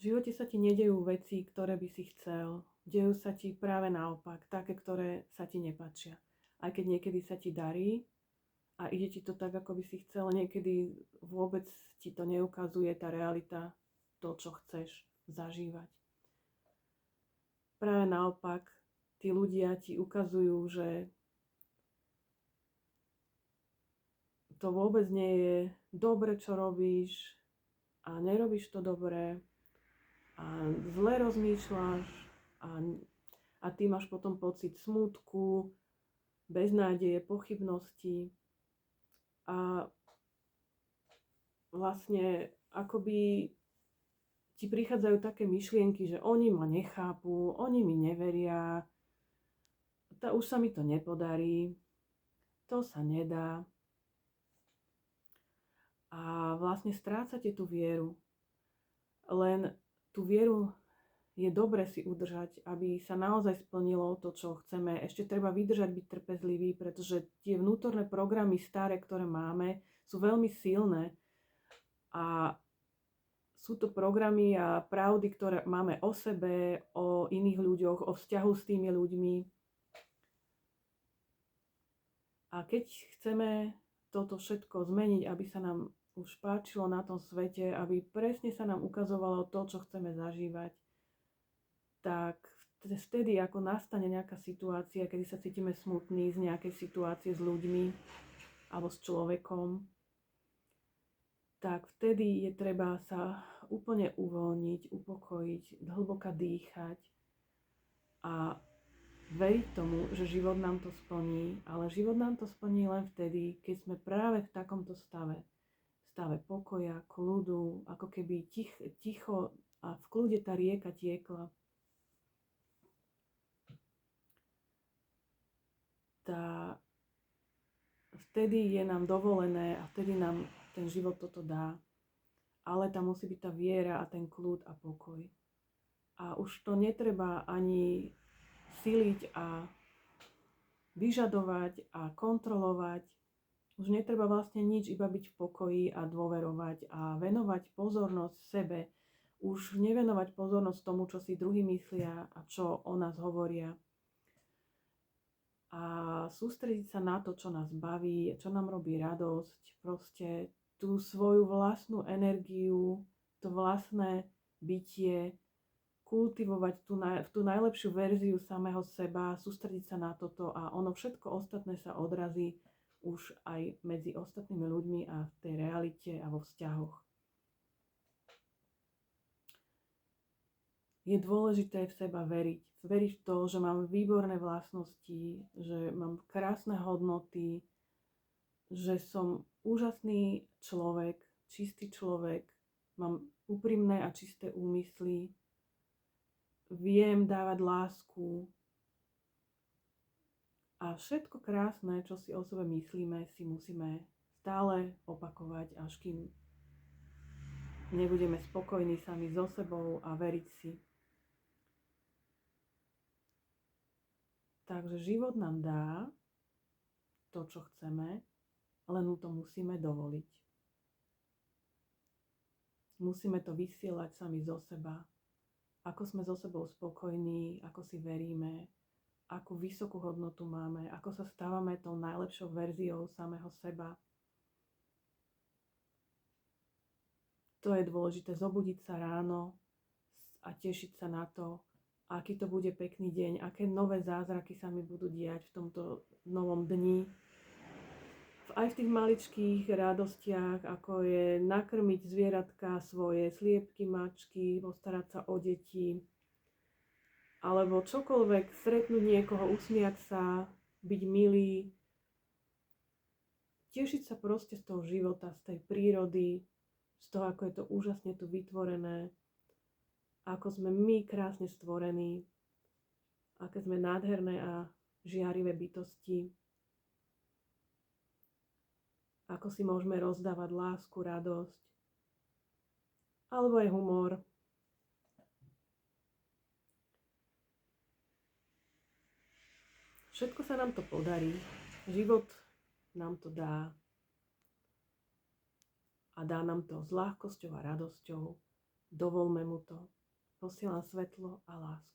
V živote sa ti nedejú veci, ktoré by si chcel. Dejú sa ti práve naopak, také, ktoré sa ti nepáčia. Aj keď niekedy sa ti darí a ide ti to tak, ako by si chcel, niekedy vôbec ti to neukazuje tá realita, to, čo chceš zažívať. Práve naopak, tí ľudia ti ukazujú, že to vôbec nie je dobre, čo robíš a nerobíš to dobre a zle rozmýšľaš a ty máš potom pocit smútku, beznádeje, pochybnosti a vlastne akoby ti prichádzajú také myšlienky, že oni ma nechápu, oni mi neveria, už sa mi to nepodarí, to sa nedá. A vlastne strácate tú vieru. Len tú vieru je dobre si udržať, aby sa naozaj splnilo to, čo chceme. Ešte treba vydržať, byť trpezlivý, pretože tie vnútorné programy staré, ktoré máme, sú veľmi silné. A sú to programy a pravdy, ktoré máme o sebe, o iných ľuďoch, o vzťahu s tými ľuďmi. A keď chceme toto všetko zmeniť, aby sa nám už páčilo na tom svete, aby presne sa nám ukazovalo to, čo chceme zažívať, tak vtedy, ako nastane nejaká situácia, kedy sa cítime smutní z nejakej situácie s ľuďmi alebo s človekom, tak vtedy je treba sa úplne uvoľniť, upokojiť, hlboka dýchať a veriť tomu, že život nám to splní, ale život nám to splní len vtedy, keď sme práve v takomto stave pokoja, kľudu, ako keby ticho a v kľude tá rieka tiekla. Vtedy je nám dovolené a vtedy nám ten život toto dá. Ale tam musí byť tá viera a ten kľud a pokoj. A už to netreba ani siliť a vyžadovať a kontrolovať. Už netreba vlastne nič, iba byť v pokoji a dôverovať a venovať pozornosť sebe. Už nevenovať pozornosť tomu, čo si druhí myslia a čo o nás hovoria. A sústrediť sa na to, čo nás baví, čo nám robí radosť. Proste tú svoju vlastnú energiu, to vlastné bytie, kultivovať tú najlepšiu verziu samého seba, sústrediť sa na toto a ono všetko ostatné sa odrazí už aj medzi ostatnými ľuďmi a v tej realite a vo vzťahoch. Je dôležité v seba veriť. Veriť v to, že mám výborné vlastnosti, že mám krásne hodnoty, že som úžasný človek, čistý človek, mám úprimné a čisté úmysly, viem dávať lásku, a všetko krásne, čo si o sebe myslíme, si musíme stále opakovať, až kým nebudeme spokojní sami so sebou a veriť si. Takže život nám dá to, čo chceme, len mu to musíme dovoliť. Musíme to vysielať sami zo seba. Ako sme so sebou spokojní, ako si veríme, akú vysokú hodnotu máme, ako sa stávame tou najlepšou verziou samého seba. To je dôležité, zobudiť sa ráno a tešiť sa na to, aký to bude pekný deň, aké nové zázraky sa mi budú diať v tomto novom dni. Aj v tých maličkých radostiach, ako je nakrmiť zvieratka svoje, sliepky, mačky, postarať sa o deti, alebo čokoľvek, stretnúť niekoho, usmiať sa, byť milý, tešiť sa proste z toho života, z tej prírody, z toho, ako je to úžasne tu vytvorené, ako sme my krásne stvorení, aké sme nádherné a žiarivé bytosti, ako si môžeme rozdávať lásku, radosť, alebo aj humor. Všetko sa nám to podarí. Život nám to dá. A dá nám to s ľahkosťou a radosťou. dovolme mu to. Posielam svetlo a lásku.